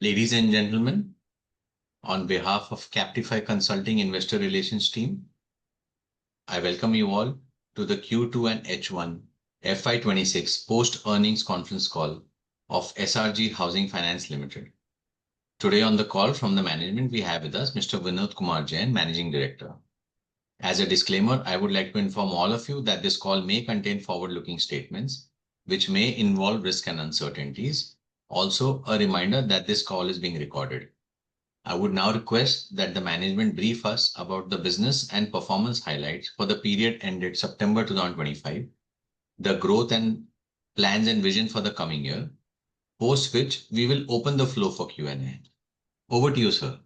Ladies and gentlemen, on behalf of Captify Consulting Investor Relations team, I welcome you all to the Q2 and H1 FY26 post-earnings conference call of SRG Housing Finance Limited. Today on the call from the management, we have with us Mr. Vinod Kumar Jain, Managing Director. As a disclaimer, I would like to inform all of you that this call may contain forward-looking statements, which may involve risk and uncertainties. Also, a reminder that this call is being recorded. I would now request that the management brief us about the business and performance highlights for the period ended September 2025, the growth and plans and vision for the coming year, post which we will open the floor for Q&A. Over to you, sir.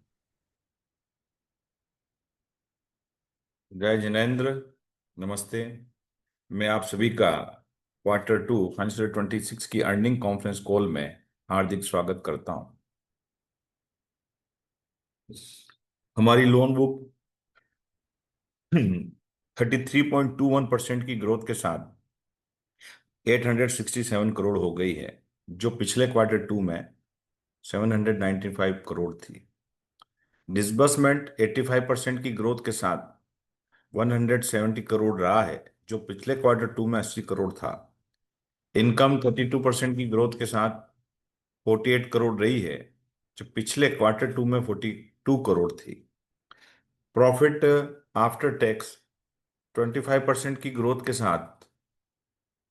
जय जिनेंद्र, नमस्ते। मैं आप सभी का Q2 financial 26 की earning conference call में हार्दिक स्वागत करता हूं। हमारी लोन बुक 33.21% की ग्रोथ के साथ 867 करोड़ हो गई है, जो पिछले Q2 में 795 करोड़ थी। डिसबर्समेंट 85% की ग्रोथ के साथ 170 करोड़ रहा है, जो पिछले Q2 में 80 करोड़ था। इनकम 32% की ग्रोथ के साथ 48 करोड़ रही है, जो पिछले Q2 में 42 करोड़ थी। प्रॉफिट आफ्टर टैक्स 25% की ग्रोथ के साथ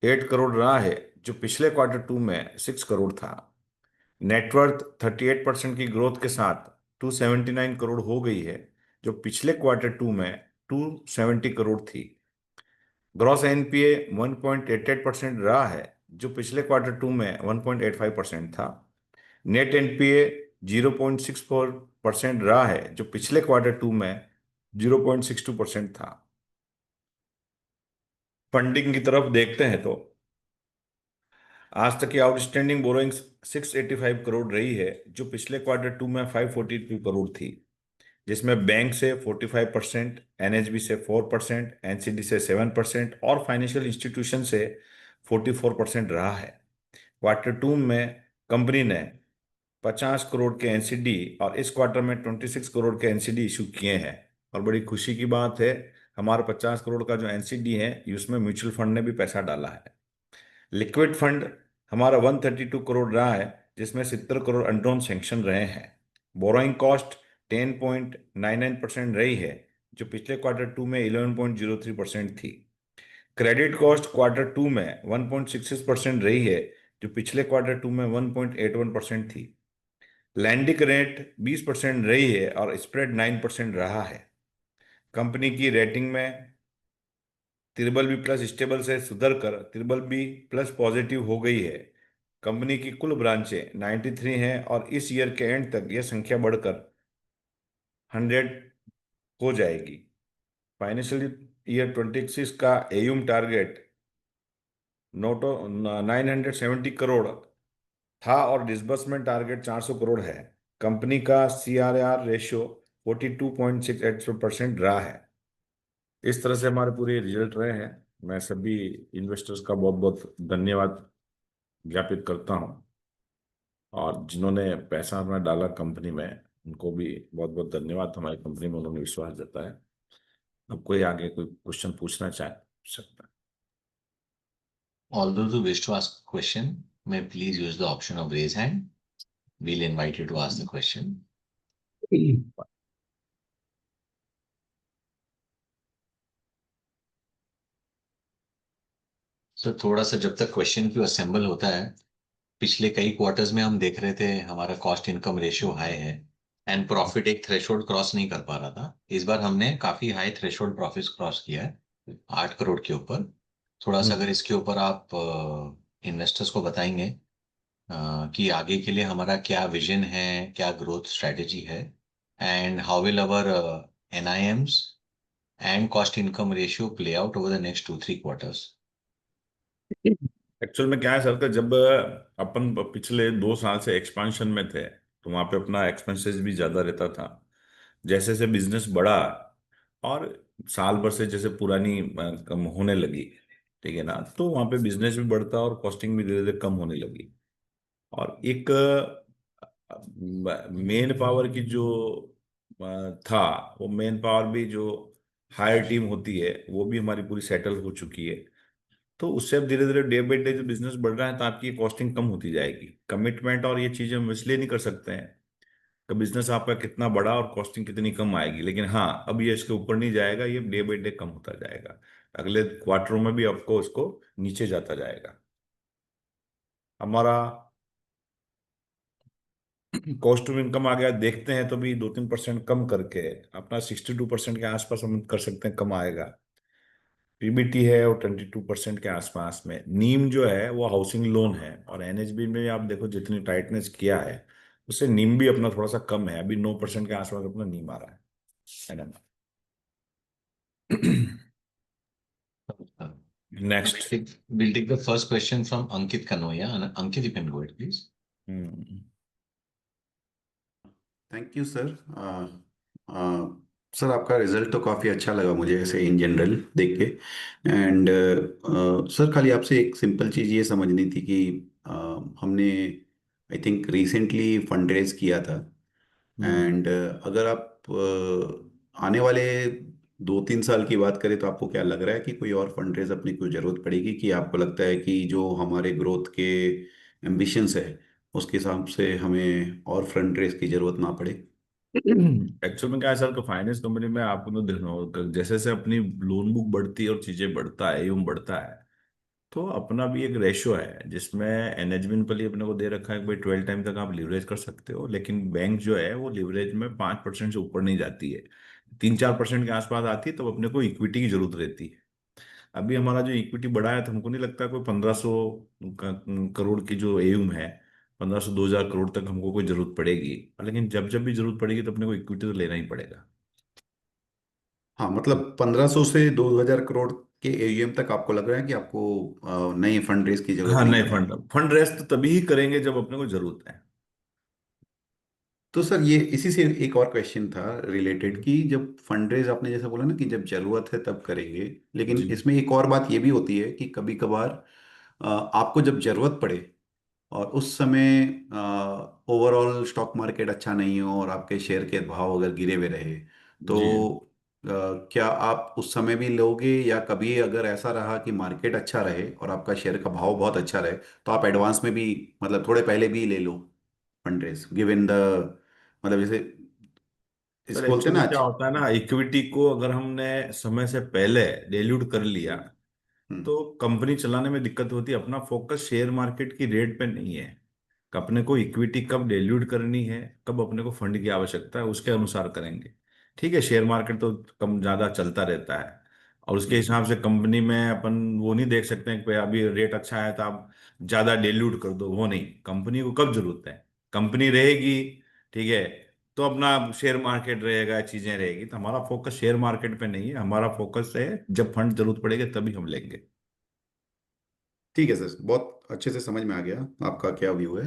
8 करोड़ रहा है, जो पिछले Q2 में 6 करोड़ था। नेटवर्थ 38% की ग्रोथ के साथ 279 करोड़ हो गई है, जो पिछले Q2 में 270 करोड़ थी। ग्रॉस एनपीए 1.88% रहा है, जो पिछले Q2 में 1.85% था। नेट एनपीए 0.64% रहा है, जो पिछले Q2 में 0.62% था। फंडिंग की तरफ देखते हैं तो आज तक की आउटस्टैंडिंग बोरोइंग्स 685 करोड़ रही है, जो पिछले Q2 में 542 करोड़ थी, जिसमें बैंक से 45%, एनएचबी से 4%, एनसीडी से 7% और फाइनेंशियल इंस्टीट्यूशन से 44% रहा है। Q2 में कंपनी ने 50 करोड़ के एनसीडी और इस क्वार्टर में 26 करोड़ के एनसीडी इशू किए हैं। और बड़ी खुशी की बात है, हमारा 50 करोड़ का जो एनसीडी है, उसमें म्यूचुअल फंड ने भी पैसा डाला है। लिक्विड फंड हमारा 132 करोड़ रहा है, जिसमें 70 करोड़ अनड्रॉन सैंक्शन रहे हैं। बोरोइंग कॉस्ट 10.99% रही है, जो पिछले Q2 में 11.03% थी। क्रेडिट कॉस्ट Q2 में 1.66% रही है, जो पिछले Q2 में 1.81% थी। लैंडिंग रेट 20% रही है और स्प्रेड 9% रहा है। कंपनी की रेटिंग में BBB+ स्टेबल से सुधर कर BBB+ पॉजिटिव हो गई है। कंपनी की कुल ब्रांचें 93 हैं और इस ईयर के एंड तक यह संख्या बढ़कर 100 हो जाएगी। फाइनेंशियल ईयर 26 का एयूम टारगेट 970 करोड़ था और डिसबर्समेंट टारगेट 400 करोड़ है। कंपनी का CRAR रेशियो 42.68% रहा है। इस तरह से हमारे पूरे रिजल्ट रहे हैं। मैं सभी इन्वेस्टर्स का बहुत बहुत धन्यवाद ज्ञापित करता हूं, और जिन्होंने पैसा अपना डाला कंपनी में, उनको भी बहुत बहुत धन्यवाद। हमारी कंपनी में उन्होंने विश्वास जताया। अब कोई आगे कोई क्वेश्चन पूछना चाहे सकता है। All those who wish to ask a question may please use the option of raise hand. We'll invite you to ask the question. So थोड़ा सा जब तक क्वेश्चन क्यू असेंबल होता है, पिछले कई क्वार्टर्स में हम देख रहे थे हमारा कॉस्ट इनकम रेशियो हाई है एंड प्रॉफिट एक थ्रेशोल्ड क्रॉस नहीं कर पा रहा था। इस बार हमने काफी हाई थ्रेशोल्ड प्रॉफिट क्रॉस किया है 8 करोड़ के ऊपर। थोड़ा सा अगर इसके ऊपर आप इन्वेस्टर्स को बताएंगे कि आगे के लिए हमारा क्या विजन है, क्या ग्रोथ स्ट्रेटेजी है, and how will our NIMs and cost income ratio play out over the next 2-3 quarters. Actual में क्या है सर, जब अपन पिछले 2 साल से एक्सपांशन में थे, तो वहां पे अपना एक्सपेंसेस भी ज्यादा रहता था। जैसे जैसे बिजनेस बढ़ा और साल भर से जैसे पुरानी कम होने लगी, ठीक है ना, तो वहां पे बिजनेस भी बढ़ता और कॉस्टिंग भी धीरे धीरे कम होने लगी। और एक मेन पावर की जो था, वो मेन पावर भी जो हायर टीम होती है वो भी हमारी पूरी सेटल हो चुकी है। तो उससे अब धीरे धीरे डे बाई डे जो बिजनेस बढ़ रहा है तो आपकी कॉस्टिंग कम होती जाएगी। कमिटमेंट और ये चीजें हम इसलिए नहीं कर सकते हैं कि बिजनेस आपका कितना बड़ा और कॉस्टिंग कितनी कम आएगी, लेकिन हाँ अब ये इसके ऊपर नहीं जाएगा, ये डे बाई डे कम होता जाएगा। अगले क्वार्टरों में भी आपको उसको नीचे जाता जाएगा। हमारा कॉस्ट टू इनकम आ गया, देखते हैं तो भी 2-3% कम करके अपना 62% के आसपास हम कर सकते हैं, कम आएगा। पीबीटी है और 22% के आसपास में। नीम जो है वो हाउसिंग लोन है, और एनएचबी में आप देखो जितनी टाइटनेस किया है उससे नीम भी अपना थोड़ा सा कम है, अभी 9% के आसपास अपना नीम आ रहा है ना। Next. We'll take the first question from Ankit Kanoya. And Ankit, you can go ahead, please. Hmm. Thank you sir. Sir आपका रिजल्ट तो काफ़ी अच्छा लगा मुझे ऐसे इन जनरल देख के। एंड सर खाली आपसे एक सिंपल चीज़ ये समझनी थी कि हमने I think recently fund raise किया था। हम्म। एंड अगर आप आने वाले 2-3 साल की बात करें तो आपको क्या लग रहा है कि कोई और फंड रेज अपनी कोई ज़रूरत पड़ेगी, कि आपको लगता है कि जो हमारे ग्रोथ के एम्बिशंस है उसके हिसाब से हमें और फंड रेज की ज़रूरत ना पड़े? एक्चुअल में क्या है सर, फाइनेंस कंपनी में आपको तो देखना होगा जैसे जैसे अपनी लोन बुक बढ़ती है और चीजें बढ़ता है, एवं बढ़ता है, तो अपना भी एक रेशियो है जिसमें एनएचबी पर अपने को दे रखा है कि भाई 12 टाइम तक आप लिवरेज कर सकते हो, लेकिन बैंक जो है वो लिवरेज में 5% से ऊपर नहीं जाती है। 3-4% के आसपास आती है तब अपने को इक्विटी की जरूरत रहती है। अभी हमारा जो इक्विटी बढ़ा है तो हमको नहीं लगता कोई 1500 करोड़ की जो एयूम है, 1500-2000 करोड़ तक हमको कोई जरूरत पड़ेगी। लेकिन जब जब भी जरूरत पड़ेगी तो अपने को इक्विटी तो लेना ही पड़ेगा। हाँ, मतलब 1500 से 2000 करोड़ के एयूएम तक आपको लग रहा है कि आपको नए फंड रेज की जरूरत हाँ, नहीं नहीं, पड़ेगी? फंड फंड रेस तो तभी ही करेंगे जब अपने को जरूरत है। तो सर ये इसी से एक और क्वेश्चन था रिलेटेड, हम्म। कि जब फंड रेज आपने जैसा बोला ना कि जब जरूरत है तब करेंगे, लेकिन जी। इसमें एक और बात ये भी होती है कि कभी कभार आपको जब जरूरत पड़े और उस समय ओवरऑल स्टॉक मार्केट अच्छा नहीं हो और आपके शेयर के भाव अगर गिरे हुए रहे, जी। तो क्या आप उस समय भी लोगे, या कभी अगर ऐसा रहा कि मार्केट अच्छा रहे और आपका शेयर का भाव बहुत अच्छा रहे तो आप एडवांस में भी, मतलब थोड़े पहले भी ले लो फंड रेज, गिवन द, मतलब जैसे सर इसको बोलते हैं एक्चुअल ना में क्या आज। होता है ना, इक्विटी को अगर हमने समय से पहले डिल्यूट कर लिया हम्म। तो कंपनी चलाने में दिक्कत होती है। अपना फोकस शेयर मार्केट की रेट पे नहीं है कि अपने को इक्विटी कब डिल्यूट करनी है, कब अपने को फंड की आवश्यकता है, उसके अनुसार करेंगे। ठीक है, शेयर मार्केट तो कम ज्यादा चलता रहता है, और उसके हम्म। हिसाब से कंपनी में अपन वो नहीं देख सकते हैं कि भाई अभी रेट अच्छा है तो आप ज्यादा डिल्यूट कर दो। वो नहीं, कंपनी को कब जरूरत है, कंपनी रहेगी, ठीक है, तो अपना शेयर मार्केट रहेगा, चीजें रहेगी। तो हमारा फोकस शेयर मार्केट पे नहीं है, हमारा फोकस है जब फंड जरूरत पड़ेगी तभी हम लेंगे। ठीक है सर, बहुत अच्छे से समझ में आ गया आपका क्या व्यू है।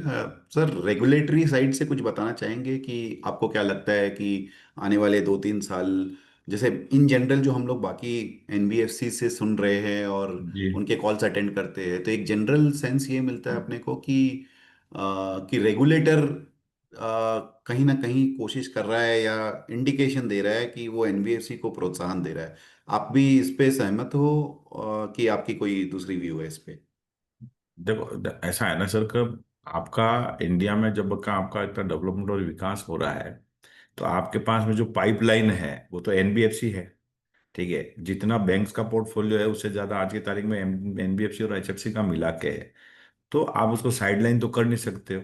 सर रेगुलेटरी साइड से कुछ बताना चाहेंगे कि आपको क्या लगता है कि आने वाले 2-3 साल, जैसे इन जनरल जो हम लोग बाकी एनबीएफसी से सुन रहे हैं और जी। उनके कॉल्स अटेंड करते हैं, तो एक जनरल सेंस ये मिलता है अपने को कि रेगुलेटर कहीं ना कहीं कोशिश कर रहा है या इंडिकेशन दे रहा है कि वो एनबीएफसी को प्रोत्साहन दे रहा है। आप भी इस पे सहमत हो कि आपकी कोई दूसरी व्यू है इस पे? देखो ऐसा है ना सर कि आपका इंडिया में जब का आपका इतना डेवलपमेंट और विकास हो रहा है, तो आपके पास में जो पाइपलाइन है वो तो एनबीएफसी है। ठीक है, जितना बैंक्स का पोर्टफोलियो है उससे ज्यादा आज की तारीख में एनबीएफसी और एचएफसी का मिला के है। तो आप उसको साइडलाइन तो कर नहीं सकते हो।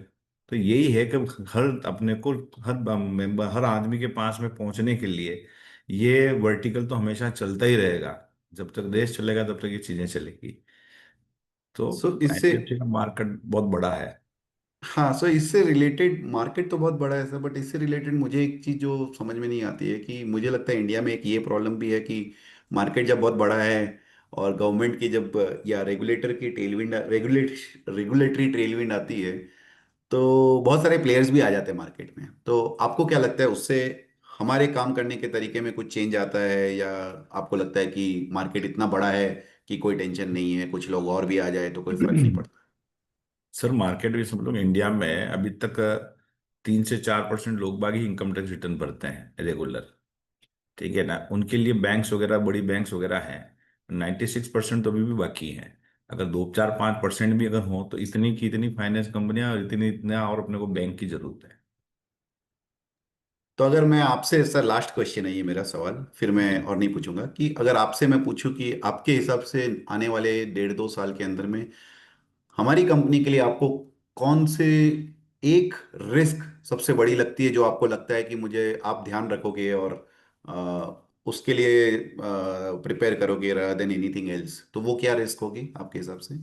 तो यही है कि हर अपने को, हर मेंबर, हर आदमी के पास में पहुंचने के लिए ये वर्टिकल तो हमेशा चलता ही रहेगा। जब तक देश चलेगा तब तक ये चीजें चलेगी। तो सो इससे, एनबीएफसी का मार्केट बहुत बड़ा है। हाँ सो इससे रिलेटेड मार्केट तो बहुत बड़ा है सर, बट इससे रिलेटेड मुझे एक चीज़ जो समझ में नहीं आती है कि मुझे लगता है इंडिया में एक ये प्रॉब्लम भी है कि मार्केट जब बहुत बड़ा है और गवर्नमेंट की जब या रेगुलेटर की टेलविंड रेगुलेटरी टेलविंड आती है, तो बहुत सारे प्लेयर्स भी आ जाते हैं मार्केट में। तो आपको क्या लगता है उससे हमारे काम करने के तरीके में कुछ चेंज आता है, या आपको लगता है कि मार्केट इतना बड़ा है कि कोई टेंशन नहीं है, कुछ लोग और भी आ जाए तो कोई फर्क नहीं पड़ता? सर मार्केट भी सब लोग इंडिया में अभी तक 3 से 4% लोग बाग ही इनकम टैक्स रिटर्न भरते हैं रेगुलर। ठीक है ना, उनके लिए बैंक्स वगैरह, बड़ी बैंक्स वगैरह हैं, 96% तो अभी भी बाकी हैं। अगर 2 4 5% भी अगर हो तो इतनी की इतनी फाइनेंस कंपनियां और इतनी इतना और अपने को बैंक की जरूरत है। तो अगर मैं आपसे, सर लास्ट क्वेश्चन है ये मेरा सवाल, फिर मैं जी। और नहीं पूछूंगा, कि अगर आपसे मैं पूछूं कि आपके हिसाब से आने वाले 1.5 2 साल के अंदर में हमारी कंपनी के लिए आपको कौन से एक रिस्क सबसे बड़ी लगती है, जो आपको लगता है कि मुझे आप ध्यान रखोगे और उसके लिए प्रिपेयर करोगे rather देन एनीथिंग एल्स, तो वो क्या रिस्क होगी आपके हिसाब से?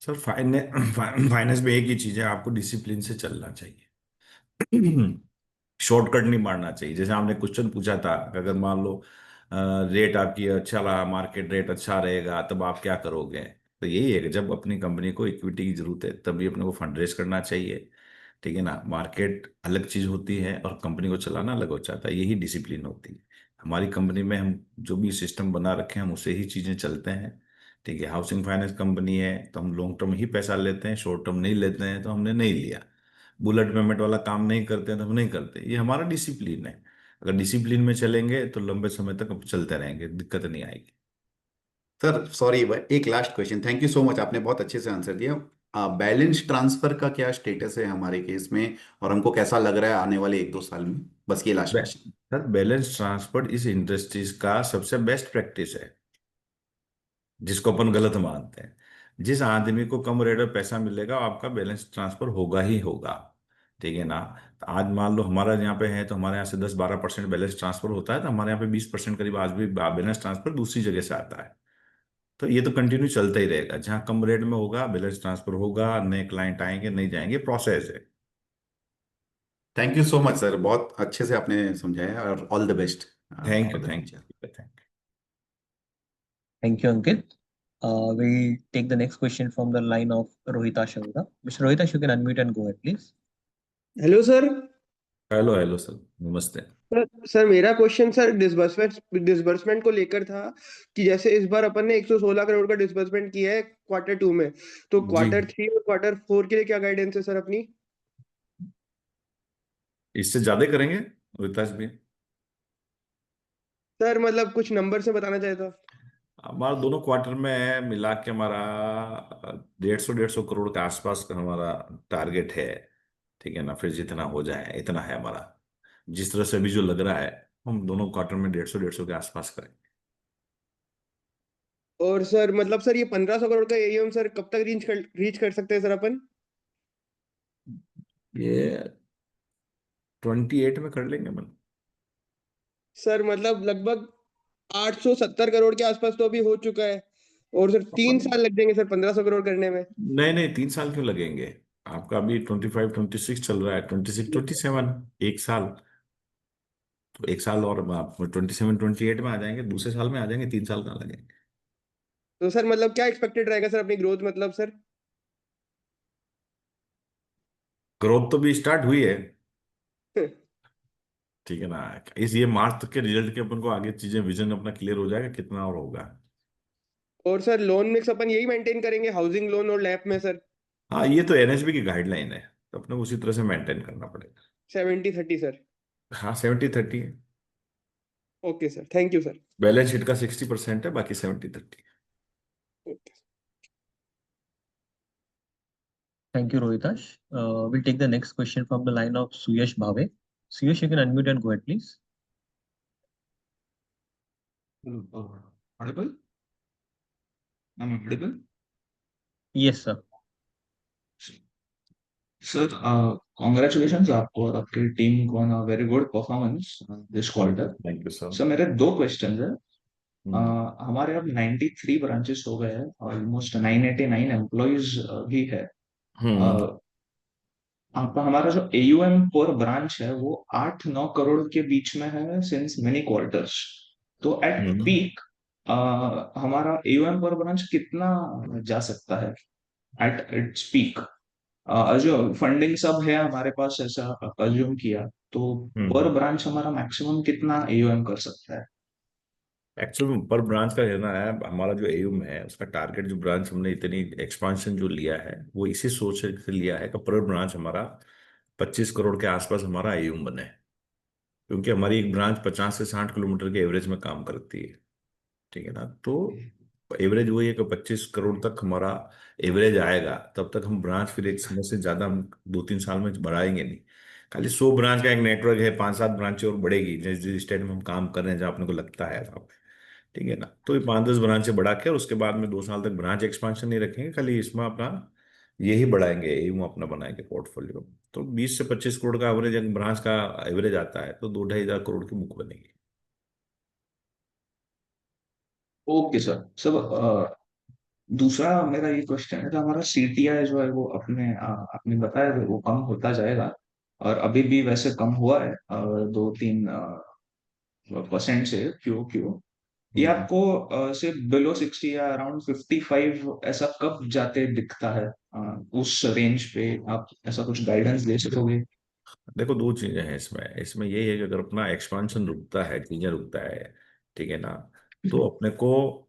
सर फाइनेंस में एक ही चीज है, आपको डिसिप्लिन से चलना चाहिए। शॉर्टकट नहीं मारना चाहिए। जैसे आपने क्वेश्चन पूछा था कि अगर मान लो रेट आपकी अच्छा रहा, मार्केट रेट अच्छा रहेगा, तब आप क्या करोगे। तो यही है कि जब अपनी कंपनी को इक्विटी की जरूरत है तभी अपने को फंड रेज करना चाहिए। ठीक है ना, मार्केट अलग चीज होती है और कंपनी को चलाना अलग हो जाता है, यही डिसिप्लिन होती है। हमारी कंपनी में हम जो भी सिस्टम बना रखे हैं हम उसे ही चीजें चलते हैं। ठीक है, हाउसिंग फाइनेंस कंपनी है तो हम लॉन्ग टर्म ही पैसा लेते हैं, शॉर्ट टर्म नहीं लेते हैं, तो हमने नहीं लिया। बुलेट पेमेंट वाला काम नहीं करते हैं तो हम नहीं करते, ये हमारा डिसिप्लिन है। अगर डिसिप्लिन में चलेंगे तो लंबे समय तक हम चलते रहेंगे, दिक्कत नहीं आएगी। सर सॉरी, एक last question, thank you so much, आपने बहुत अच्छे से आंसर दिया। बैलेंस ट्रांसफर का क्या स्टेटस है हमारे केस में, और हमको कैसा लग रहा है आने वाले 1 2 साल में? बस ये last question. Sir balance transfer इस इंडस्ट्रीज का सबसे बेस्ट प्रैक्टिस है, जिसको अपन गलत मानते हैं। जिस आदमी को कम रेट में पैसा मिलेगा आपका बैलेंस ट्रांसफर होगा ही होगा। ठीक है ना, तो आज मान लो हमारा यहाँ पे है तो हमारे यहाँ से 10 12% बैलेंस ट्रांसफर होता है, तो हमारे यहाँ पे 20% करीब आज भी बैलेंस ट्रांसफर दूसरी जगह से आता है। तो ये तो कंटिन्यू चलता ही रहेगा, जहाँ कम रेट में होगा बैलेंस ट्रांसफर होगा, नए क्लाइंट आएंगे नहीं जाएंगे, प्रोसेस है। Thank you so much sir, बहुत अच्छे से आपने समझाया, और all the best thank for you, the thank future. You, thank Thank you, Ankit. We'll take the next question from the line of Rohita Shavda. Mr. Rohita, you can unmute and go ahead, please. Hello sir. You. Hello hello sir, नमस्ते। Sir मेरा question sir disbursement को लेकर था, कि जैसे इस बार अपन ने 116 करोड़ का डिसबर्समेंट किया है Q2 में, तो जी, Q3 और Q4 के लिए क्या गाइडेंस है सर अपनी? इससे ज्यादा करेंगे विकास भी। सर मतलब कुछ नंबर से बताना चाहे तो। हमारा दोनों क्वार्टर में मिला के हमारा 150 150 करोड़ के आसपास का हमारा टारगेट है। ठीक है ना, फिर जितना हो जाए इतना है हमारा। जिस तरह से अभी जो लग रहा है, हम दोनों क्वार्टर में 150 150 के आसपास करेंगे। और सर मतलब सर ये 1500 करोड़ का एईएम सर कब तक रीच कर सकते हैं सर अपन? ये 28 में कर लेंगे मन। सर मतलब लगभग 870 करोड़ के आसपास तो अभी हो चुका है, और सर 3 साल लग जाएंगे सर 1500 करोड़ करने में। नहीं नहीं, 3 साल क्यों लगेंगे। आपका अभी 25 26 चल रहा है, 26 27, 1 साल। तो 1 साल और आप 27 28 में आ जाएंगे, दूसरे साल में आ जाएंगे, 3 साल कहाँ लगेंगे। तो सर मतलब क्या एक्सपेक्टेड रहेगा सर अपनी ग्रोथ मतलब सर? ग्रोथ तो भी स्टार्ट हुई है। ठीक है ना, इस ये मार्च तक के रिजल्ट के अपन को आगे चीजें विजन अपना क्लियर हो जाएगा कितना और होगा। और सर लोन मिक्स अपन यही मेंटेन करेंगे, हाउसिंग लोन और लैप में सर? हाँ, ये तो एनएचबी की गाइडलाइन है, तो अपने को उसी तरह से मेंटेन करना पड़ेगा। 70-30 सर? हाँ, 70 30 है। Okay sir, thank you sir. Balance sheet का 60% है, बाकी 70 30। Thank you, Rohitash. We'll take the next question from the line of Suyash Bhave. Suyash, you can unmute and go ahead, please. Audible? I'm audible? Yes, sir. Sir, congratulations आपको और आपकी team को on a very good performance this quarter. Thank you sir. Sir मेरे दो questions हैं। हम्म हमारे अब 93 branches हो गए हैं, ऑलमोस्ट 989 एम्प्लॉयज भी है। हम्म uh, आप हमारा जो एयूएम पर ब्रांच है वो 8-9 करोड़ के बीच में है सिंस मेनी क्वार्टर्स। तो एट हम्म पीक हमारा एयूएम पर ब्रांच कितना जा सकता है एट इट्स पीक? जो फंडिंग सब है हमारे पास ऐसा अज्यूम किया, तो पर हम्म ब्रांच हमारा मैक्सिमम कितना एयूएम कर सकता है? एक्चुअली पर ब्रांच का कहना है, हमारा जो एयूम है उसका टारगेट, जो ब्रांच हमने इतनी एक्सपांशन जो लिया है वो इसी सोच से लिया है कि पर ब्रांच हमारा 25 करोड़ के आसपास हमारा AUM बने, क्योंकि हमारी एक ब्रांच 50 से 60 किलोमीटर के एवरेज में काम करती है, ठीक है ना। तो एवरेज वही है कि 25 करोड़ तक हमारा एवरेज आएगा, तब तक हम ब्रांच फिर एक समय से ज्यादा हम 2-3 साल में बढ़ाएंगे नहीं। खाली 100 ब्रांच का एक नेटवर्क है, 5-7 ब्रांचें और बढ़ेगी जिस जिस स्टेट में हम काम कर रहे हैं, जहाँ अपने को लगता है वहाँ पे, ठीक है ना। तो ये 5-10 ब्रांचें बढ़ा के और उसके बाद में 2 साल तक ब्रांच एक्सपांशन नहीं रखेंगे, खाली इसमें अपना यही बढ़ाएंगे, एयूम अपना बनाएंगे पोर्टफोलियो। तो 20 से 25 करोड़ का एवरेज, अगर ब्रांच का एवरेज आता है तो 2-2.5 हजार करोड़ की बुक बनेगी। Okay sir. सर दूसरा मेरा ये क्वेश्चन है कि हमारा CTI जो है वो आपने बताया कि वो कम होता जाएगा, और अभी भी वैसे कम हुआ है 2-3% से क्यों ये हम्म। आपको सिर्फ बिलो 60 या अराउंड 55 ऐसा कब जाते दिखता है? उस रेंज पे आप ऐसा कुछ गाइडेंस दे सकोगे? देखो, दो चीजें हैं इसमें। इसमें यही है कि अगर अपना एक्सपांशन रुकता है, चीजें रुकता है, ठीक है ना, तो अपने को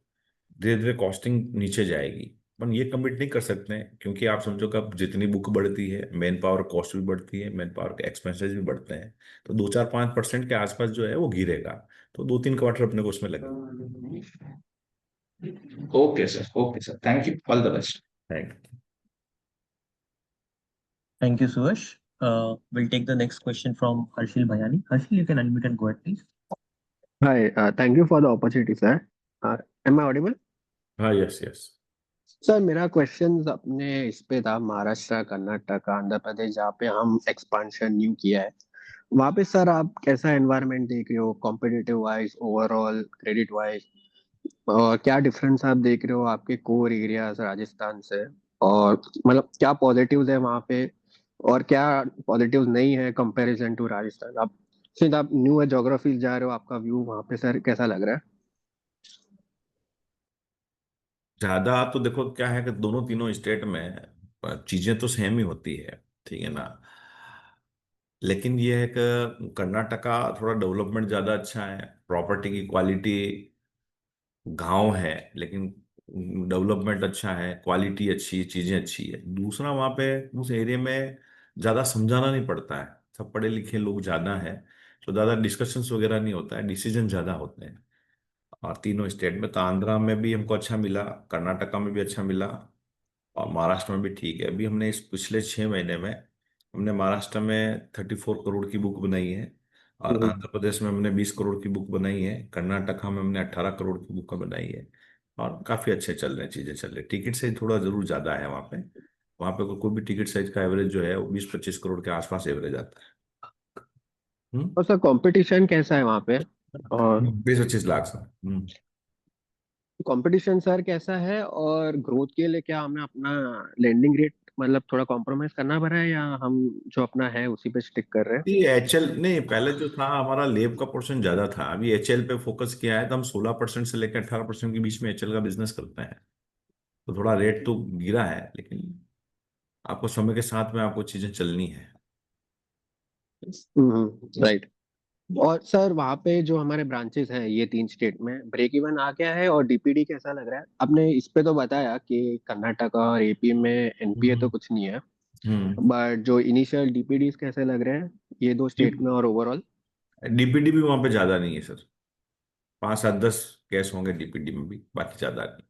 धीरे धीरे कॉस्टिंग नीचे जाएगी। पर ये कमिट नहीं कर सकते हैं, क्योंकि आप समझो कि अब जितनी बुक बढ़ती है, मैन पावर कॉस्ट भी बढ़ती है, मैन पावर के एक्सपेंसेस भी बढ़ते हैं, तो 2-4-5% के आसपास जो है वो गिरेगा। तो 2-3 क्वार्टर अपने को उसमें लगेगा। Okay sir, okay sir, thank you, all the best. Thank Thank you, Suvash. We'll take the next question from Harshil Bhayani. Harshil, you can unmute and go ahead, please. Hi, thank you for the opportunity, sir. Am I audible? हाँ, yes yes. Sir मेरा question अपने इस पे था, महाराष्ट्र, कर्नाटक, आंध्र प्रदेश, जहाँ पे हम expansion new किया है, वहाँ पे सर आप कैसा एनवायरनमेंट देख रहे हो, competitive wise, overall credit wise, और क्या डिफरेंस आप देख रहे हो आपके कोर एरियाज राजस्थान से, और मतलब क्या पॉजिटिव्स है वहाँ पे और क्या पॉजिटिव्स नहीं है कंपैरिजन टू राजस्थान? आप सिंस आप न्यू ज्योग्राफीज जा रहे हो, आपका व्यू वहाँ पे सर कैसा लग रहा है? ज्यादा तो देखो क्या है कि दोनों तीनों स्टेट में चीजें तो सेम ही होती है, ठीक है ना। लेकिन ये है कि कर्नाटका थोड़ा डेवलपमेंट ज्यादा अच्छा है, प्रॉपर्टी की क्वालिटी, गांव है लेकिन डेवलपमेंट अच्छा है, क्वालिटी अच्छी है, चीजें अच्छी है। दूसरा, वहाँ पे उस एरिया में ज्यादा समझाना नहीं पड़ता है, सब पढ़े लिखे लोग ज्यादा है, तो ज्यादा डिस्कशंस वगैरह नहीं होता है, डिसीजन ज्यादा होते हैं। और तीनों स्टेट में तो आंध्रा में भी हमको अच्छा मिला, कर्नाटका में भी अच्छा मिला, और महाराष्ट्र में भी ठीक है। अभी हमने इस पिछले 6 महीने में हमने महाराष्ट्र में 34 करोड़ की बुक बनाई है, और हम्म। आंध्र प्रदेश में हमने 20 करोड़ की बुक बनाई है, कर्नाटका में हमने 18 करोड़ की बुक बनाई है। और काफी अच्छे चल रहे हैं, चीजें चल रही हैं। टिकट साइज थोड़ा जरूर ज्यादा है वहाँ पे। वहाँ पे कोई भी टिकट साइज का एवरेज जो है वो 20-25 करोड़ के आसपास एवरेज आता है। और सर कंपटीशन कैसा है वहाँ पे? और 20-25 लाख से। कंपटीशन सर कैसा है, और ग्रोथ के लिए क्या हमें अपना लेंडिंग रेट मतलब थोड़ा कॉम्प्रोमाइज करना पड़ा है, या हम जो अपना है उसी पे स्टिक कर रहे हैं? ये HL नहीं, पहले जो था हमारा लेब का पोर्शन ज्यादा था, अभी HL पे फोकस किया है, तो हम 16% से लेकर 18% के बीच में HL का बिजनेस करते हैं। तो थोड़ा रेट तो गिरा है, लेकिन आपको समय के साथ में आपको चीजें चलनी है। राइट। और सर वहाँ पे जो हमारे ब्रांचेस हैं ये 3 स्टेट में, ब्रेक इवन आ गया है और डीपीडी कैसा लग रहा है? आपने इस पे तो बताया कि कर्नाटका और एपी में एनपीए तो हम्म। कुछ नहीं है, हम्म। बट जो इनिशियल डीपीडीज कैसे लग रहे हैं ये 2 स्टेट में और ओवरऑल? DPD भी वहां पे ज्यादा नहीं है सर, 5-7-10 केस होंगे DPD में भी, बाकी ज्यादा नहीं।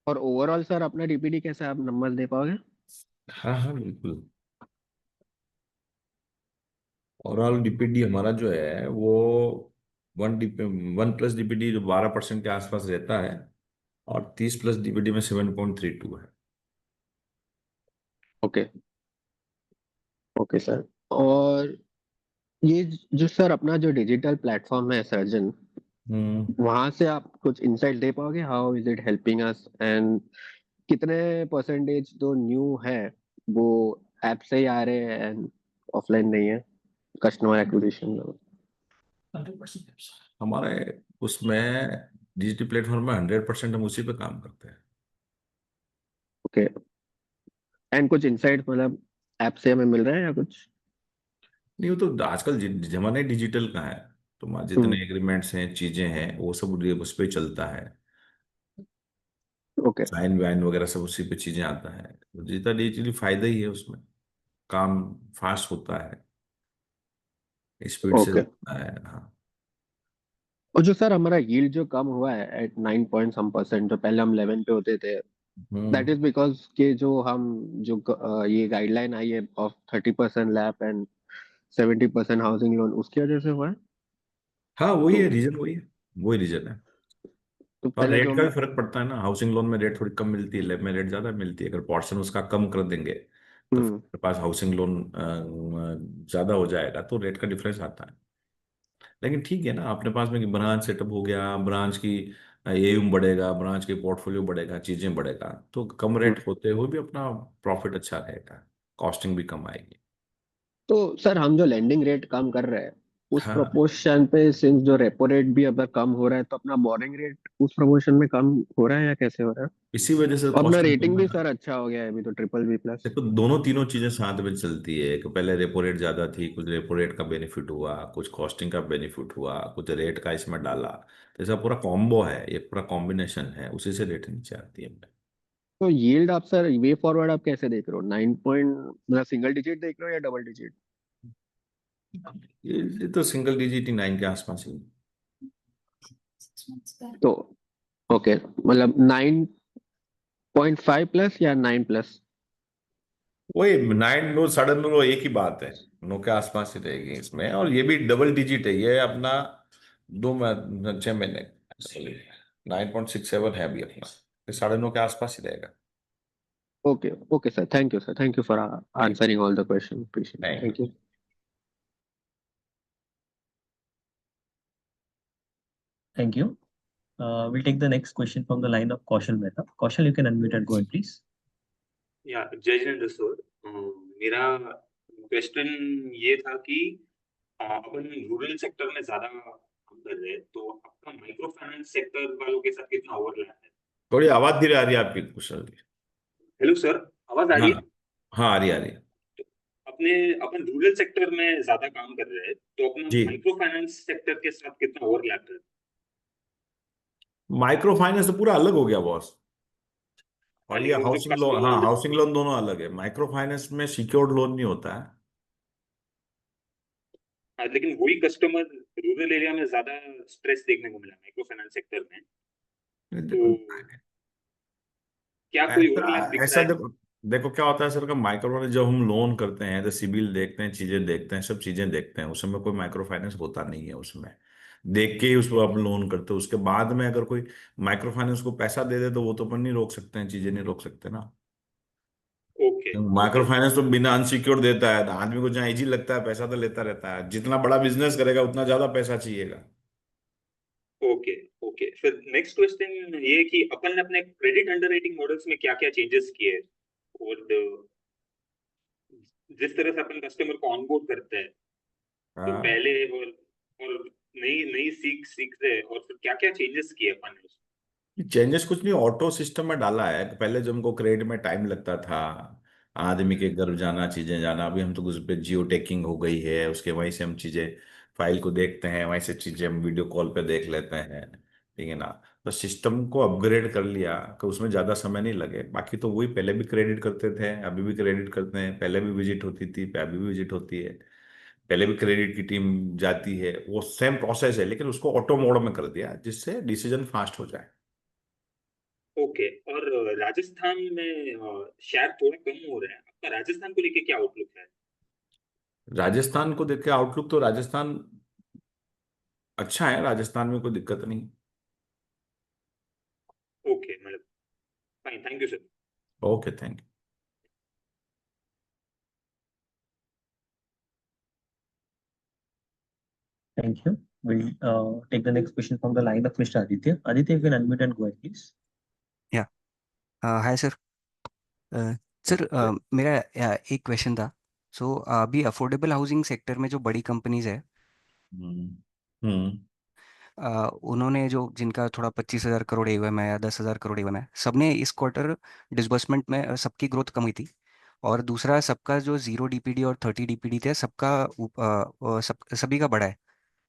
और ओवरऑल सर अपना डीपीडी कैसा, आप नंबर दे पाओगे? हाँ हाँ, बिल्कुल। ओवरऑल DPD हमारा जो है वो 1+DPD जो 12% के आसपास रहता है, और 30+DPD में 7.32 है। ओके। Okay sir. और ये जो सर अपना जो डिजिटल प्लेटफॉर्म है सर्जन, हम्म। वहां से आप कुछ इंसाइट दे पाओगे, how is it helping us, and कितने परसेंटेज तो न्यू है वो ऐप से ही आ रहे हैं एंड ऑफलाइन नहीं है, कस्टमर एक्विजिशन? 100% हमारे उसमें डिजिटल प्लेटफॉर्म में 100% हम उसी पे काम करते हैं। ओके। एंड कुछ इंसाइट मतलब ऐप से हमें मिल रहा है या कुछ? नहीं, वो तो आजकल जमाना ही डिजिटल का है, तो हम्म। जितने एग्रीमेंट्स हैं, चीजें हैं, वो सब उस पे चलता है। ओके। साइन वाइन वगैरह सब उसी पे चीजें आता है, तो जितना डिजिटली फायदा ही है उसमें। काम फास्ट होता है, स्पीड से ओके। होता है। हाँ। और जो सर हमारा यील्ड जो कम हुआ है एट 9 पॉइंट सम %, जो पहले हम 11 पे होते थे, दैट हम्म। इज बिकॉज के जो हम जो ये गाइडलाइन आई है of 30% lap and 70% housing loan, उसकी वजह से हुआ है। हाँ वही तो है रीजन, वही रीजन है। तो और पहले जो रेट का हम भी फर्क पड़ता है ना, हाउसिंग लोन में रेट थोड़ी कम मिलती है, लैब में रेट ज्यादा मिलती है। अगर पोर्शन उसका कम कर देंगे तो फिर हम्म आपके पास हाउसिंग लोन ज्यादा हो जाएगा, तो रेट का डिफरेंस आता है। लेकिन ठीक है ना, अपने पास में ब्रांच सेटअप हो गया, ब्रांच की एयूम बढ़ेगा, ब्रांच की पोर्टफोलियो बढ़ेगा, चीजें बढ़ेगा, तो कम हम्म। रेट होते हुए भी अपना प्रॉफिट अच्छा रहेगा, कॉस्टिंग भी कम आएगी। तो सर हम जो लेंडिंग रेट कम कर रहे हैं उस हाँ, प्रोपोर्शन पे, सिंस जो रेपो रेट भी अगर कम हो रहा है, तो अपना बोरिंग रेट उस प्रोपोर्शन में कम हो रहा है या कैसे हो रहा है? इसी वजह से और अपना कॉस्टिंग रेटिंग कम भी है। सर अच्छा हो गया है अभी तो, BBB+। देखो दोनों तीनों चीजें साथ में चलती है, कि पहले रेपो रेट ज्यादा थी, कुछ रेपो रेट का बेनिफिट हुआ, कुछ कॉस्टिंग का बेनिफिट हुआ, कुछ रेट का इसमें डाला, तो ऐसा पूरा कॉम्बो है, ये पूरा कॉम्बिनेशन है, उसी से रेट नीचे आती है। तो यील्ड आप सर वे फॉरवर्ड आप कैसे देख रहे हो? 9 पॉइंट मतलब सिंगल डिजिट देख रहे हो या डबल डिजिट? ये तो सिंगल डिजिट ही 9 के आसपास ही। तो ओके, मतलब 9.5+ या 9+? वही 9 नो 9.5 एक ही बात है, 9 के आसपास ही रहेगी इसमें। और ये भी डबल डिजिट है, ये अपना 6 महीने 9.67 है अभी अपना, ये 9.5 के आसपास ही रहेगा। Okay okay sir, thank you sir, thank you for answering all the question, thank thank you. You. Thank you. We'll take the next question from the line of Kaushal Mehta. Kaushal, you can unmute and go ahead, please. या जय Jinendra sir, मेरा question ये था कि अपन rural sector में ज्यादा काम कर रहे हैं, तो आपका माइक्रो फाइनेंस सेक्टर वालों के साथ कितना ओवरलैप है? थोड़ी आवाज धीरे आ रही है आपकी कुशल जी। हेलो सर, आवाज आ हाँ रही है? हाँ, आ रही आ रही है। अपने अपन रूरल सेक्टर में ज्यादा काम कर रहे हैं, तो अपना जी, माइक्रो फाइनेंस सेक्टर के साथ कितना ओवरलैप है? माइक्रो फाइनेंस तो पूरा अलग हो गया बॉस। और ये लेकिन वो जो हाउसिंग लोन, हाँ कस्टमर, हाउसिंग लोन दोनों अलग है। माइक्रो फाइनेंस में सिक्योर्ड लोन नहीं होता है। लेकिन वही कस्टमर रूरल एरिया में ज्यादा स्ट्रेस देखने को मिला माइक्रो फाइनेंस सेक्टर में, तो क्या कोई ओवरलैप ऐसा दिख रहा ऐसा है? देखो, देखो क्या होता है सर का, माइक्रो में जब हम लोन करते हैं तो सिबिल देखते हैं, चीजें देखते हैं, सब चीजें देखते हैं, उसमें कोई माइक्रो फाइनेंस होता नहीं है उसमें। देख के ही उसको आप लोन करते हो, उसके बाद में अगर कोई माइक्रो फाइनेंस को पैसा दे दे तो वो तो अपन नहीं रोक सकते हैं, चीजें नहीं रोक सकते ना। ओके माइक्रो ओके फाइनेंस तो बिना अनसिक्योर देता है, तो आदमी को जहाँ इजी लगता है पैसा तो लेता रहता है, जितना बड़ा बिजनेस करेगा उतना ज्यादा पैसा चाहिएगा। ओके ओके, फिर नेक्स्ट क्वेश्चन ये कि अपन ने अपने क्रेडिट अंडरराइटिंग मॉडल्स में क्या क्या चेंजेस किए, और जिस तरह से अपन कस्टमर को ऑनबोर्ड करते हैं, तो हाँ, पहले और नई नई सीख रहे हैं, और फिर क्या क्या चेंजेस किए अपन ने उसमें? चेंजेस कुछ नहीं, ऑटो सिस्टम में डाला है। पहले जब हमको क्रेडिट में टाइम लगता था, आदमी के घर जाना, चीजें जाना, अभी हम तो उस पे जियो टेकिंग हो गई है, उसके वहीं से हम चीजें फाइल को देखते हैं, वहीं से चीजें हम वीडियो कॉल पे देख लेते हैं, ठीक है ना। तो सिस्टम को अपग्रेड कर लिया कि उसमें ज्यादा समय नहीं लगे। बाकी तो वही, पहले भी क्रेडिट करते थे, अभी भी क्रेडिट करते हैं, पहले भी विजिट होती थी, अभी भी विजिट होती है, पहले भी क्रेडिट की टीम जाती है, वो सेम प्रोसेस है, लेकिन उसको ऑटो मोड में कर दिया जिससे डिसीजन फास्ट हो जाए। ओके, और राजस्थान में शेयर थोड़ा कम हो रहा है, आपका राजस्थान को लेके क्या आउटलुक है? राजस्थान को देख के आउटलुक तो राजस्थान अच्छा है, राजस्थान में कोई दिक्कत नहीं। ओके, मतलब fine, thank you sir. Okay, thank you. Thank you. We'll take the next question from the line of Mr. Aditya. Aditya, you can unmute and go ahead, please. या हाय सर। सर मेरा एक question था। सो अभी affordable housing sector में जो बड़ी companies है, हम्म। हम्म। उन्होंने जो जिनका थोड़ा 25,000 करोड़ AUM है या 10,000 करोड़ AUM है, सबने इस क्वार्टर डिसबर्समेंट में सबकी ग्रोथ कम हुई थी। और दूसरा, सबका जो 0 DPD और 30 DPD थे, सबका सभी का बढ़ा है।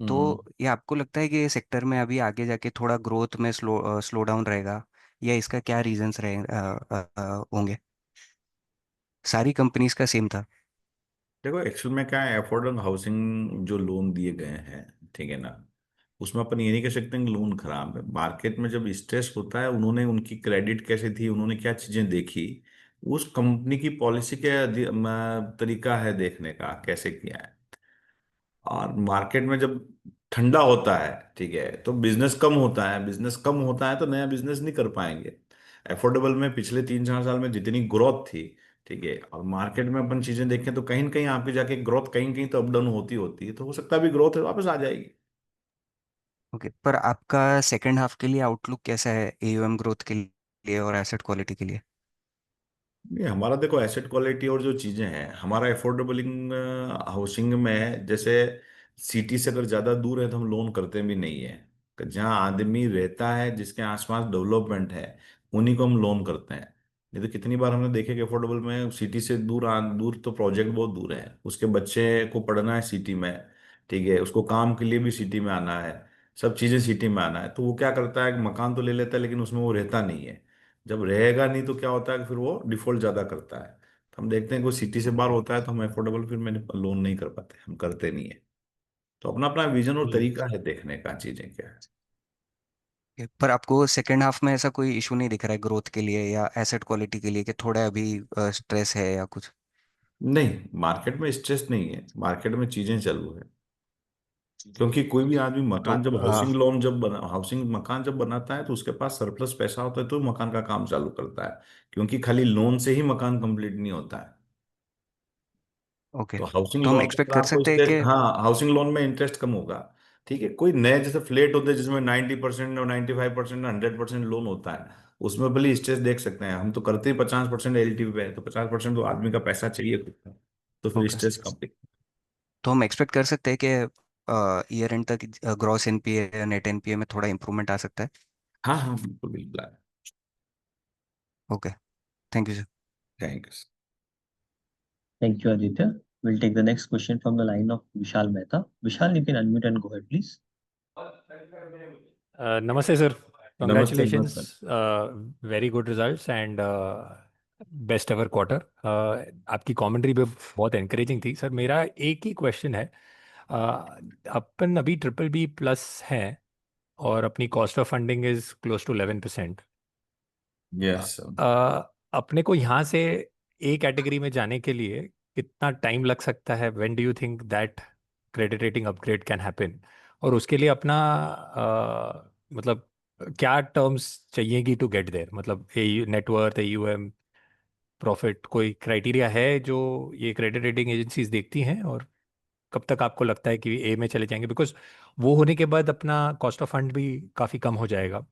तो हम्म। ये आपको लगता है कि ये सेक्टर में अभी आगे जाके थोड़ा ग्रोथ में स्लो डाउन रहेगा, या इसका क्या रीजंस रहे होंगे? सारी कंपनीज का सेम था। देखो एक्चुअल में क्या है, अफोर्डेबल हाउसिंग जो लोन दिए गए हैं, ठीक है ना, उसमें अपन ये नहीं कह सकते कि लोन खराब है। मार्केट में जब स्ट्रेस होता है, उन्होंने उनकी क्रेडिट कैसे थी, उन्होंने क्या चीजें देखी, उस कंपनी की पॉलिसी के तरीका है देखने का कैसे किया है। और मार्केट में जब ठंडा होता है, ठीक है, तो बिजनेस कम होता है, बिजनेस कम होता है तो नया बिजनेस नहीं कर पाएंगे। अफोर्डेबल में पिछले 3-4 साल में जितनी ग्रोथ थी, ठीक है, और मार्केट में अपन चीजें देखें तो कहीं न कहीं आपकी जाके ग्रोथ कहीं कहीं तो अप डाउन होती होती है, तो हो सकता है अभी ग्रोथ वापस आ जाएगी। ओके, पर आपका सेकंड हाफ के लिए आउटलुक कैसा है एयूएम ग्रोथ के लिए और एसेट क्वालिटी के लिए? नहीं, हमारा देखो एसेट क्वालिटी और जो चीजें हैं, हमारा अफोर्डेबल हाउसिंग में जैसे सिटी से अगर ज्यादा दूर है तो हम लोन करते भी नहीं है। जहाँ आदमी रहता है, जिसके आसपास डेवलपमेंट है, उन्हीं को हम लोन करते हैं। नहीं तो कितनी बार हमने देखे कि अफोर्डेबल में सिटी से दूर दूर तो प्रोजेक्ट बहुत दूर है, उसके बच्चे को पढ़ना है सिटी में, ठीक है, उसको काम के लिए भी सिटी में आना है, सब चीजें सिटी में आना है, तो वो क्या करता है, मकान तो ले लेता है लेकिन उसमें वो रहता नहीं है। जब रहेगा नहीं तो क्या होता है कि फिर वो डिफॉल्ट ज्यादा करता है। तो हम देखते हैं कि वो सिटी से बाहर होता है तो हम अफोर्डेबल फिर मैंने लोन नहीं कर पाते, हम करते नहीं है। तो अपना अपना विजन और ठीक। तरीका है देखने का चीजें क्या है। पर आपको सेकंड हाफ में ऐसा कोई इशू नहीं दिख रहा है ग्रोथ के लिए या एसेट क्वालिटी के लिए कि थोड़ा अभी स्ट्रेस है या कुछ? नहीं, मार्केट में स्ट्रेस नहीं है, मार्केट में चीजें चालू है। क्योंकि कोई भी आदमी तो मकान जब हाउसिंग मकान जब बनाता है तो उसके पास सरप्लस पैसा होता है तो मकान का काम चालू करता है। क्योंकि खाली लोन से ही मकान कंप्लीट नहीं होता है। ओके, तो हाउसिंग तो हम लोन में एक्सपेक्ट अगर कर आपको सकते हैं स्ट्रेस, कि हाँ, हाउसिंग लोन में इंटरेस्ट कम होगा। ठीक है, कोई नए जैसे फ्लैट होते हैं जिसमें 90% और 95% 100% लोन होता है, उसमें भले स्ट्रेस देख सकते हैं। हम तो करते ही 50% एलटीवी पे है, तो 50% तो आदमी का पैसा चाहिए खुद का, तो फिर ओके, स्ट्रेस कम। तो हम एक्सपेक्ट कर सकते हैं कि ईयर एंड तक ग्रॉस एनपीए या नेट एनपीए में थोड़ा इंप्रूवमेंट आ सकता है। हाँ हाँ, बिल्कुल बिल्कुल। Okay, thank you sir. Thank you. Thank you, Aditya. We'll take the next question from the line of Vishal Mehta. Vishal, you can unmute and go ahead, please. Namaste, sir. नमस्ते Congratulations. नमस्ते। Very good results and best ever quarter. आपकी commentary भी बहुत encouraging थी sir. मेरा एक ही question है। अपन अभी ट्रिपल बी प्लस हैं और अपनी cost of funding is close to 11%। Yes. अपने को यहाँ से ए कैटेगरी में जाने के लिए कितना टाइम लग सकता है? When do you think that credit rating upgrade can happen? और उसके लिए अपना मतलब क्या टर्म्स चाहिएगी टू गेट देयर? मतलब ए नेटवर्थ, एयूएम, प्रॉफिट, कोई क्राइटेरिया है जो ये क्रेडिट रेटिंग एजेंसीज देखती हैं? और कब तक आपको लगता है कि ए में चले जाएंगे? बिकॉज वो होने के बाद अपना कॉस्ट ऑफ फंड भी काफ़ी कम हो जाएगा।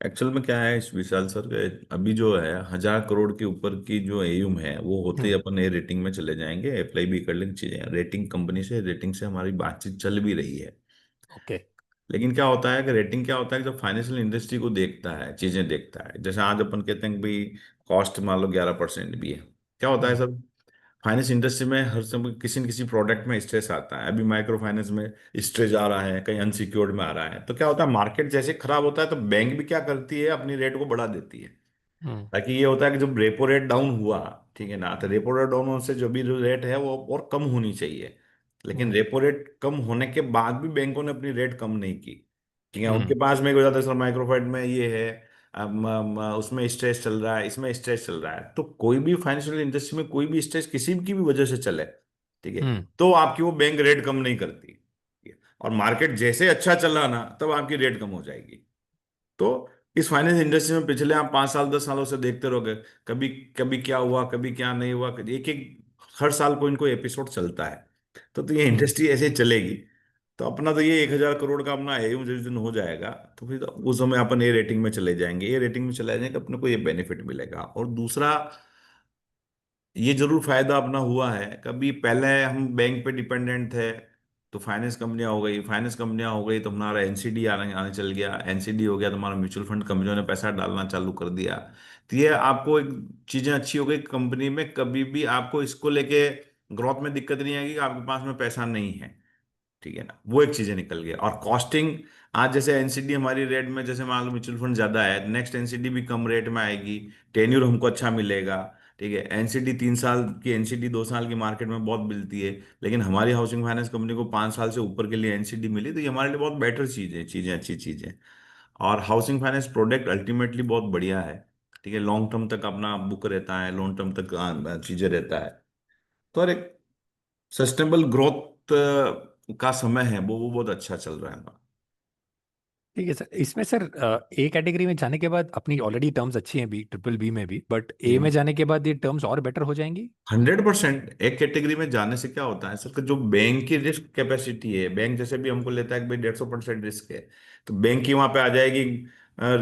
एक्चुअल में क्या है इस विशाल सर के, अभी जो है 1,000 करोड़ के ऊपर की जो एयूम है, वो होते ही हम्म। अपन ए रेटिंग में चले जाएंगे। अप्लाई भी कर लेंगे चीजें, रेटिंग कंपनी से, रेटिंग से हमारी बातचीत चल भी रही है। ओके। लेकिन क्या होता है कि रेटिंग क्या होता है कि जब फाइनेंशियल इंडस्ट्री को देखता है, चीजें देखता है, जैसे आज अपन कहते हैं कि भाई कॉस्ट मान लो 11% भी है, क्या होता है हम्म। सर, फाइनेंस इंडस्ट्री में हर समय किसी न किसी प्रोडक्ट में स्ट्रेस आता है। अभी माइक्रो फाइनेंस में स्ट्रेस आ रहा है, कहीं अनसिक्योर्ड में आ रहा है, तो क्या होता है, मार्केट जैसे खराब होता है तो बैंक भी क्या करती है, अपनी रेट को बढ़ा देती है। हम्म। ताकि ये होता है कि जब रेपो रेट डाउन हुआ, ठीक है ना, तो रेपो रेट डाउन होने से जो भी रेट है वो और कम होनी चाहिए। लेकिन हम्म। रेपो रेट कम होने के बाद भी बैंकों ने अपनी रेट कम नहीं की। ठीक है, उनके हम्म। पास में एक हो जाता है सर, माइक्रोफाइनेंस में ये है, उसमें स्ट्रेस चल रहा है, इसमें स्ट्रेस चल रहा है, तो कोई भी फाइनेंशियल इंडस्ट्री में कोई भी स्ट्रेस किसी की भी वजह से चले, ठीक है, हम्म। तो आपकी वो बैंक रेट कम नहीं करती, ठीक है? और मार्केट जैसे अच्छा चला ना, तब आपकी रेट कम हो जाएगी। तो इस फाइनेंस इंडस्ट्री में पिछले आप 5 साल 10 सालों से देखते रहोगे, कभी कभी क्या हुआ, कभी क्या नहीं हुआ, एक एक हर साल कोई इनको एपिसोड चलता है। तो ये हम्म। इंडस्ट्री ऐसे ही चलेगी। तो अपना तो ये 1,000 करोड़ का अपना एम जिस दिन हो जाएगा, तो फिर उस समय अपन ए रेटिंग में चले जाएंगे। ए रेटिंग में चले जाएंगे, अपने को ये बेनिफिट मिलेगा। और दूसरा, ये जरूर फायदा अपना हुआ है, कभी पहले हम बैंक पे डिपेंडेंट थे, तो फाइनेंस कंपनियां हो गई, फाइनेंस कंपनियां हो गई तो हमारा एनसीडी आने आने चल गया, एनसीडी हो गया तो हमारा म्यूचुअल फंड कंपनियों ने पैसा डालना चालू कर दिया। तो ये आपको एक चीजें अच्छी हो गई कंपनी में, कभी भी आपको इसको लेके ग्रोथ में दिक्कत नहीं आएगी कि आपके पास में पैसा नहीं है, ठीक है ना, वो एक चीजें निकल गया। और कॉस्टिंग, आज जैसे एनसीडी हमारी रेट में, जैसे मान लो म्यूचुअल फंड ज्यादा है, नेक्स्ट एनसीडी भी कम रेट में आएगी, टेन्यूर हमको अच्छा मिलेगा, ठीक है, एनसीडी 3 साल की, एनसीडी 2 साल की मार्केट में बहुत मिलती है, लेकिन हमारी हाउसिंग फाइनेंस कंपनी को 5 साल से ऊपर के लिए एनसीडी मिली, तो ये हमारे लिए बहुत बेटर चीज़ें अच्छी चीज़ें। और हाउसिंग फाइनेंस प्रोडक्ट अल्टीमेटली बहुत बढ़िया है, ठीक है, लॉन्ग टर्म तक अपना बुक रहता है, लॉन्ग टर्म तक चीज़ें रहता है। तो और एक सस्टेनेबल ग्रोथ का समय है, वो बहुत अच्छा चल रहा है हमारा। ठीक है सर, इसमें सर ए कैटेगरी में जाने के बाद अपनी ऑलरेडी टर्म्स अच्छी हैं, बी ट्रिपल बी में भी, बट ए में जाने के बाद ये टर्म्स और बेटर हो जाएंगी। 100%। एक कैटेगरी में जाने से क्या होता है सर, कि जो बैंक की रिस्क कैपेसिटी है, बैंक जैसे भी हमको लेता है कि भाई 150% रिस्क है, तो बैंक की वहां पे आ जाएगी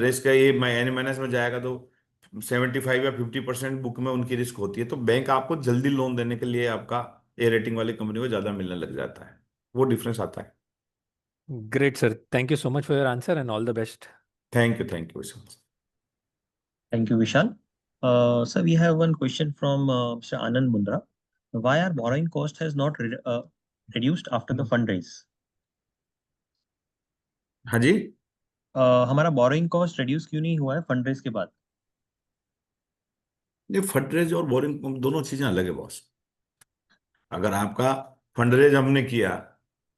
रिस्क है, ये एन माइनस में जाएगा तो 75 या 50% बुक में उनकी रिस्क होती है, तो बैंक आपको जल्दी लोन देने के लिए आपका ए रेटिंग वाली कंपनी को ज्यादा मिलने लग जाता है, वो डिफरेंस आता है। Great sir, thank you so much for your answer and all the best. Thank you so much. Thank you, Vishal. Sir, we have one question from Mr. Anand Mundra. Why our borrowing cost has not reduced after the fundraise? हाँ जी, हमारा borrowing cost reduce क्यों नहीं हुआ है fundraise के बाद? ये fund raise और बोरिंग दोनों चीजें अलग है बॉस। अगर आपका फंड रेज हमने किया,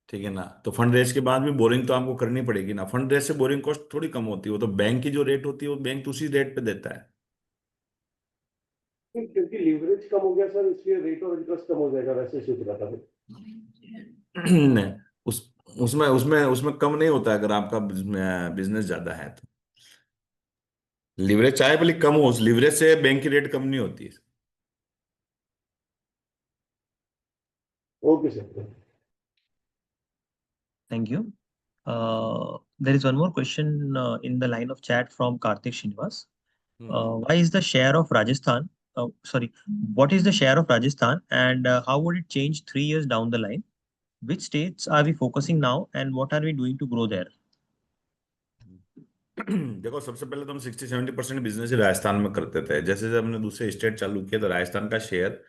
ठीक है ना, तो फंड रेज के बाद भी बोरिंग तो आपको करनी पड़ेगी ना, फंड रेज से बोरिंग कॉस्ट थोड़ी कम होती है, वो तो बैंक की जो रेट होती है वो बैंक तो उसी रेट पे देता है। क्योंकि लीवरेज कम हो गया सर, इसलिए रेट ऑफ इंटरेस्ट कम हो जाएगा, वैसे सोच रहा था मैं। नहीं, उस उसमें उसमें उसमें कम नहीं होता है, अगर आपका बिजनेस ज्यादा है तो। लीवरेज चाहे भले कम हो, उस लीवरेज से बैंक की रेट कम नहीं होती है। Okay sir. Thank you. There is one more question in the line of chat from Karthik Srinivas. Why is the share of Rajasthan? What is the share of Rajasthan, and how would it change 3 years down the line? Which states are we focusing now, and what are we doing to grow there? देखो, सबसे पहले तो हम 60-70% business Rajasthan में करते थे, जैसे जैसे हमने दूसरे स्टेट चालू किया तो राजस्थान का शेयर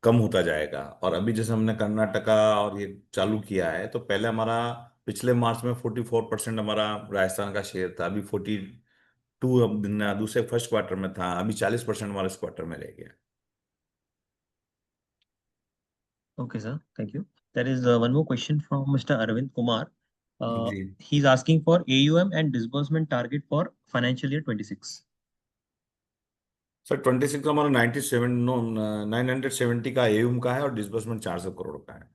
कम होता जाएगा। और अभी जैसे हमने कर्नाटका और ये चालू किया है, तो पहले हमारा पिछले मार्च में 44% हमारा राजस्थान का शेयर था, अभी 42 अब दूसरे फर्स्ट क्वार्टर में था, अभी 40% हमारा इस क्वार्टर में रह गया। Okay, sir. Thank you. There is one more question from Mr. Arvind Kumar. जी He's asking for AUM and disbursement target for financial year 26. Sir, 26 का हमारा 970 का एयूम का है और डिसबर्समेंट 400 करोड़ का है।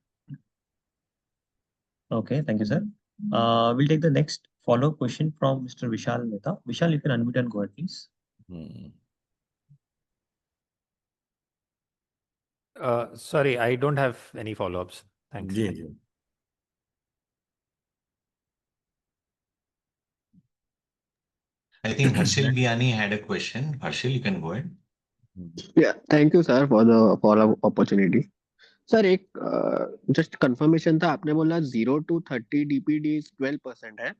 Okay, thank you, sir. We'll take the next follow-up question from Mr. Vishal Mehta. Vishal, you can unmute and go ahead, please. Sorry, I don't have any follow-ups. Thanks. जी जी। I think Harshil Biani had a question. Harshil, you can go ahead. Yeah, thank you sir for the follow-up opportunity. Sir एक just confirmation था, आपने बोला 0 to 30 DPD is 12% है,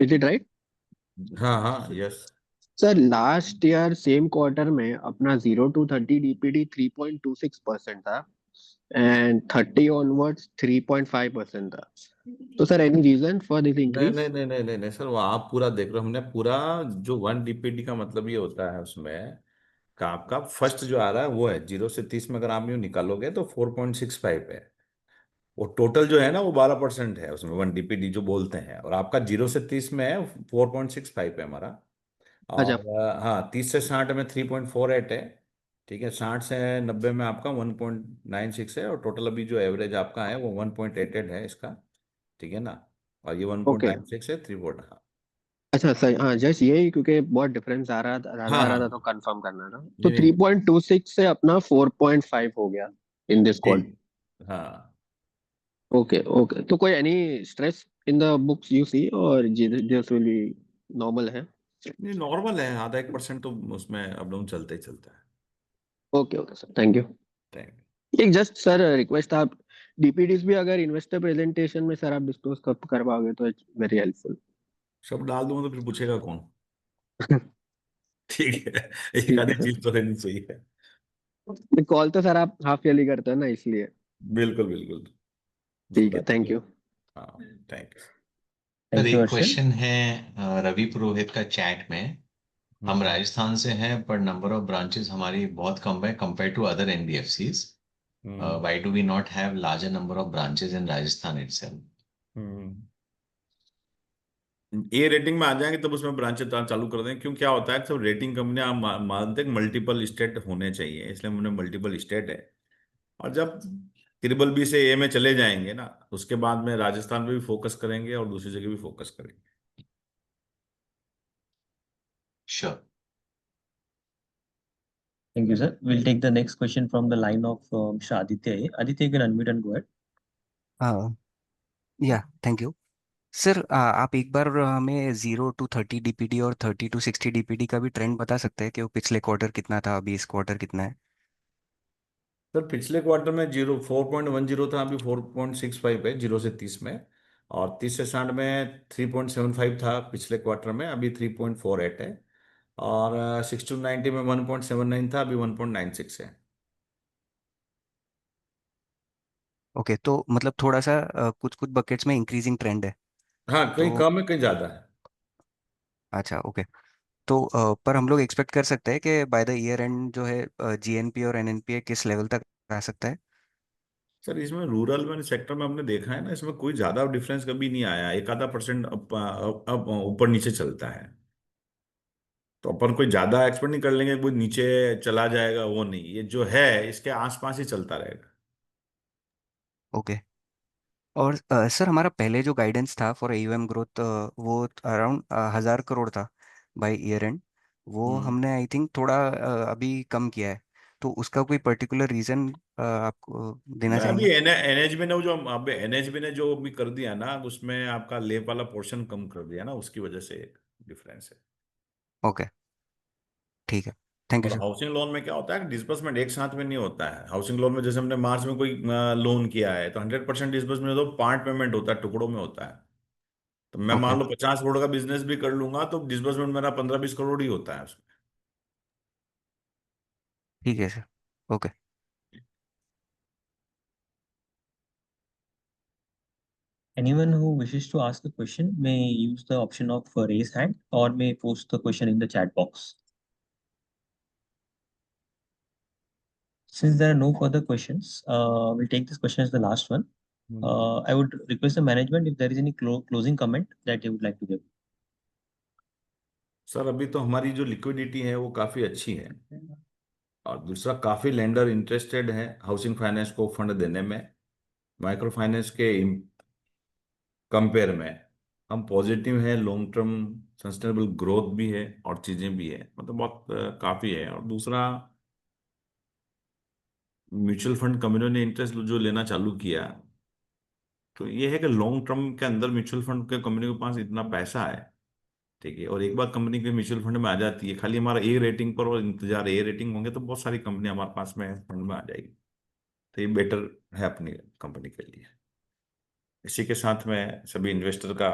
is it right? हाँ हाँ, yes. Sir last year same quarter में अपना 0 to 30 DPD 3.26% था एंड 30 ऑनवर्ड्स 3.5% था, तो sir any reason for this नहीं इंक्रीज? नहीं नहीं नहीं नहीं नहीं सर, वो आप पूरा देख रहे हो, हमने पूरा जो 1 डीपीडी का मतलब ये होता है उसमें का आपका फर्स्ट जो आ रहा है वो है 0 से 30 में, अगर आप यूँ निकालोगे तो 4.65 है, वो टोटल जो है ना वो 12% है उसमें 1 डीपीडी जो बोलते हैं, और आपका 0 से 30 में है 4.65 है हमारा। अच्छा, और हाँ, 30 से 60 में 3.48 है, ठीक है, 60 से 90 में आपका 1.96 है, और टोटल अभी जो एवरेज आपका है वो 1.88 है इसका, ठीक है ना, और ये ओके 1.96 है 3 हाँ। अच्छा सर, हाँ जस्ट यही, क्योंकि बहुत डिफरेंस आ रहा था, ज्यादा हाँ आ रहा था, तो हाँ, कंफर्म करना था। तो नहीं नहीं 3.26 से अपना 4.5 हो गया इन दिस जी, क्वार्टर। हाँ ओके ओके, तो कोई any stress in the books you see, और दिस विल बी नॉर्मल है? नहीं, नॉर्मल है, आधा 1% तो उसमें अप डाउन चलता ही चलता है। Okay okay sir, thank you. Thank एक जस्ट सर रिक्वेस्ट, आप डीपीडीज भी अगर इन्वेस्टर प्रेजेंटेशन में सर आप डिस्क्लोज कर पाओगे तो इट्स वेरी हेल्पफुल। सब डाल दूंगा तो फिर पूछेगा कौन? ठीक है, एक ठीक आधी है, चीज तो रहनी चाहिए। कॉल तो सर आप हाफ ईयरली करते हो ना, इसलिए। बिल्कुल बिल्कुल, उसको ठीक है, डाल थैंक दूंगा। यू। हाँ, thank you. Sir Thank you, एक Harshil. क्वेश्चन है रवि पुरोहित का चैट में। हम राजस्थान से हैं पर नंबर ऑफ ब्रांचेस हमारी बहुत कम है compare to other NBFCs. Why do we not have larger number of branches in Rajasthan itself? A rating में आ जाएंगे तब उसमें ब्रांचेस चालू कर दें. क्यों, क्या होता है सब रेटिंग कंपनियां मानते हैं मल्टीपल स्टेट होने चाहिए, इसलिए हमने मल्टीपल स्टेट है. और जब ट्रिपल बी से ए में चले जाएंगे ना, उसके बाद में राजस्थान पे भी फोकस करेंगे और दूसरी जगह भी फोकस करेंगे. Sure. Thank you, sir. We'll take the next question from the line of Mr. Aditya. Aditya, you can unmute and go ahead. या थैंक यू सर. आप एक बार हमें 0 to 30 डीपीडी और 30 to 60 डीपीडी का भी ट्रेंड बता सकते हैं कि वो पिछले क्वार्टर कितना था, अभी इस क्वार्टर कितना है? सर पिछले क्वार्टर में 4.10 था, अभी 4.65 है 0 से 30 में. और 30 से 60 में 3.75 था पिछले क्वार्टर में, अभी 3.48 है. और 60 to 90 में 1.79 था, अभी 1.96 है. ओके, तो मतलब थोड़ा सा कुछ कुछ बकेट्स में इंक्रीजिंग ट्रेंड है. हाँ, कहीं तो कम है कहीं ज्यादा है. अच्छा, ओके. तो पर हम लोग एक्सपेक्ट कर सकते हैं कि बाय द ईयर एंड जो है जीएनपी और एनएनपी किस लेवल तक आ सकता है? सर इसमें रूरल में सेक्टर में हमने देखा है ना, इसमें कोई ज्यादा डिफरेंस कभी नहीं आया, एक आधा परसेंट अब ऊपर नीचे चलता है. तो अपन कोई ज्यादा एक्सपेक्ट नहीं कर लेंगे कोई नीचे चला जाएगा, वो नहीं, ये जो है इसके आसपास ही चलता रहेगा. ओके. और सर हमारा पहले जो गाइडेंस था फॉर एयूएम ग्रोथ वो अराउंड 1,000 करोड़ था बाय ईयर एंड. वो हमने आई थिंक थोड़ा अभी कम किया है. तो उसका कोई पर्टिकुलर रीजन आपको देना मैं अभी चाहेंगे? एनएचबी ने जो अब एनएचबी ने जो भी कर दिया ना, उसमें आपका लेप वाला पोर्शन कम कर दिया ना, उसकी वजह से डिफरेंस है. ओके, ठीक है. थैंक यू और सर. हाउसिंग लोन में क्या होता है कि डिस्बर्समेंट एक साथ में नहीं होता है. हाउसिंग लोन में जैसे हमने मार्च में कोई लोन किया है तो 100% डिस्बर्समेंट तो पार्ट पेमेंट होता है, टुकड़ों में होता है. तो मैं ओके, मान लो 50 करोड़ का बिजनेस भी कर लूंगा तो डिस्बर्समेंट मेरा 15-20 करोड़ ही होता है उसमें. ठीक है sir. Okay. Anyone who wishes to ask a question may use the option of raise hand or may post the question in the chat box. Since there are no further questions, we'll take this question as the last one. I would request the management if there is any closing comment that you would like to give. Sir अभी तो हमारी जो liquidity है वो काफी अच्छी है. और दूसरा, काफी लेंडर इंटरेस्टेड है हाउसिंग फाइनेंस को फंड देने में. माइक्रो फाइनेंस के कंपेयर में हम पॉजिटिव है, लॉन्ग टर्म सस्टेनेबल ग्रोथ भी है और चीजें भी है, मतलब बहुत काफी है. और दूसरा, म्यूचुअल फंड कंपनियों ने इंटरेस्ट जो लेना चालू किया, तो ये है कि लॉन्ग टर्म के अंदर म्यूचुअल फंड के कंपनी के पास इतना पैसा है, ठीक है. और एक बार कंपनी के म्यूचुअल फंड में आ जाती है, खाली हमारा ए रेटिंग पर और इंतजार ए रेटिंग होंगे तो बहुत सारी कंपनी हमारे पास में फंड में आ जाएगी. तो ये बेटर है अपनी कंपनी के लिए. इसी के साथ में सभी इन्वेस्टर का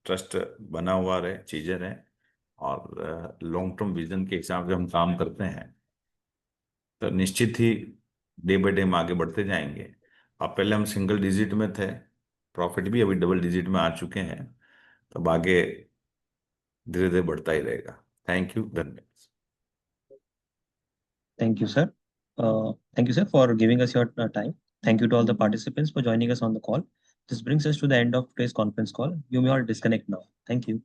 ट्रस्ट बना हुआ रहे, चीजें रहे, और लॉन्ग टर्म विजन के हिसाब से हम काम करते हैं तो निश्चित ही डे बाई डे हम आगे बढ़ते जाएंगे. अब पहले हम सिंगल डिजिट में थे, प्रॉफिट भी अभी डबल डिजिट में आ चुके हैं, तो अब आगे धीरे धीरे बढ़ता ही रहेगा. थैंक यू, धन्यवाद. Thank you, sir. Thank you, sir, for giving us your time. Thank you to all the participants for joining us on the call. This brings us to the end of today's conference call. You may all disconnect now. Thank you.